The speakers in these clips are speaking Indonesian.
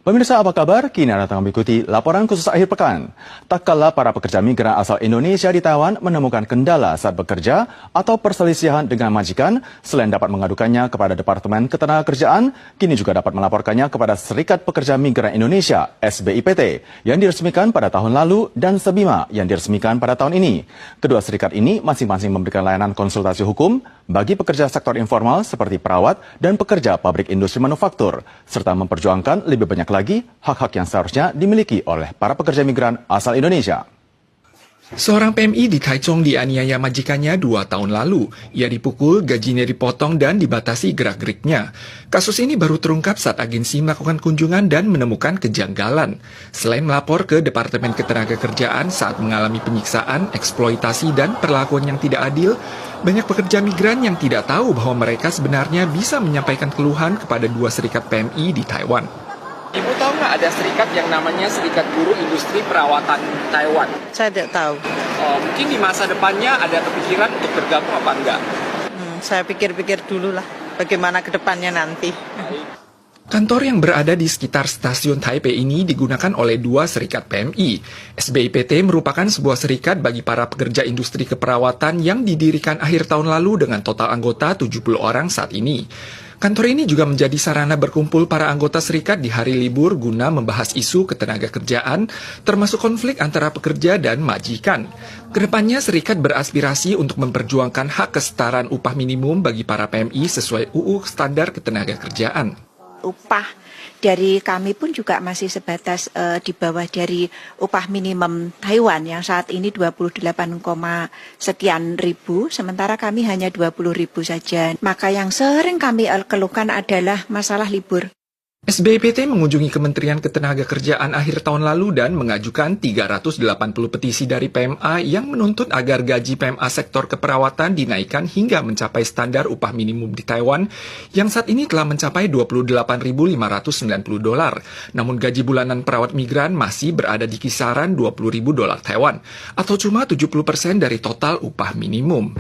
Pemirsa apa kabar? Kini Anda tengah mengikuti laporan khusus akhir pekan. Tak kala para pekerja migran asal Indonesia di Taiwan menemukan kendala saat bekerja atau perselisihan dengan majikan, selain dapat mengadukannya kepada Departemen Ketenagakerjaan, kini juga dapat melaporkannya kepada Serikat Pekerja Migran Indonesia (SBIPT) yang diresmikan pada tahun lalu dan SEBIMA yang diresmikan pada tahun ini. Kedua serikat ini masing-masing memberikan layanan konsultasi hukum bagi pekerja sektor informal seperti perawat dan pekerja pabrik industri manufaktur, serta memperjuangkan lebih banyak lagi hak-hak yang seharusnya dimiliki oleh para pekerja migran asal Indonesia. Seorang PMI di Taichung dianiaya majikannya 2 tahun lalu. Ia dipukul, gajinya dipotong, dan dibatasi gerak-geriknya. Kasus ini baru terungkap saat agensi melakukan kunjungan dan menemukan kejanggalan. Selain melapor ke Departemen Ketenagakerjaan saat mengalami penyiksaan, eksploitasi, dan perlakuan yang tidak adil, banyak pekerja migran yang tidak tahu bahwa mereka sebenarnya bisa menyampaikan keluhan kepada 2 serikat PMI di Taiwan. Ibu tahu nggak ada serikat yang namanya Serikat Buruh Industri Perawatan Taiwan? Saya tidak tahu. Mungkin di masa depannya ada kepikiran untuk bergabung apa enggak? Saya pikir-pikir dulu lah bagaimana ke depannya nanti. Kantor yang berada di sekitar stasiun Taipei ini digunakan oleh 2 serikat PMI. SBIPT merupakan sebuah serikat bagi para pekerja industri keperawatan yang didirikan akhir tahun lalu dengan total anggota 70 orang saat ini. Kantor ini juga menjadi sarana berkumpul para anggota serikat di hari libur guna membahas isu ketenagakerjaan, termasuk konflik antara pekerja dan majikan. Kedepannya, serikat beraspirasi untuk memperjuangkan hak kesetaraan upah minimum bagi para PMI sesuai UU Standar Ketenagakerjaan. Upah dari kami pun juga masih sebatas di bawah dari upah minimum Taiwan yang saat ini 28, sekian ribu, sementara kami hanya 20.000 saja. Maka yang sering kami keluhkan adalah masalah libur. SBIPT mengunjungi Kementerian Ketenagakerjaan akhir tahun lalu dan mengajukan 380 petisi dari PMA yang menuntut agar gaji PMA sektor keperawatan dinaikkan hingga mencapai standar upah minimum di Taiwan yang saat ini telah mencapai $28.590. Namun gaji bulanan perawat migran masih berada di kisaran $20.000 Taiwan atau cuma 70% dari total upah minimum.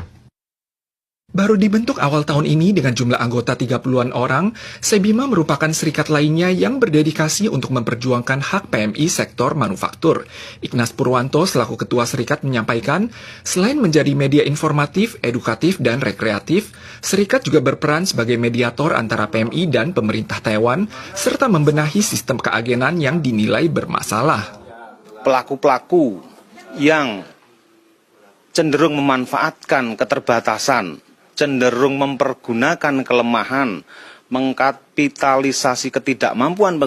Baru dibentuk awal tahun ini dengan jumlah anggota 30-an orang, SEBIMA merupakan serikat lainnya yang berdedikasi untuk memperjuangkan hak PMI sektor manufaktur. Ignas Purwanto selaku ketua serikat menyampaikan, selain menjadi media informatif, edukatif, dan rekreatif, serikat juga berperan sebagai mediator antara PMI dan pemerintah Taiwan, serta membenahi sistem keagenan yang dinilai bermasalah. Pelaku-pelaku yang cenderung memanfaatkan keterbatasan, cenderung mempergunakan kelemahan, mengkapitalisasi ketidakmampuan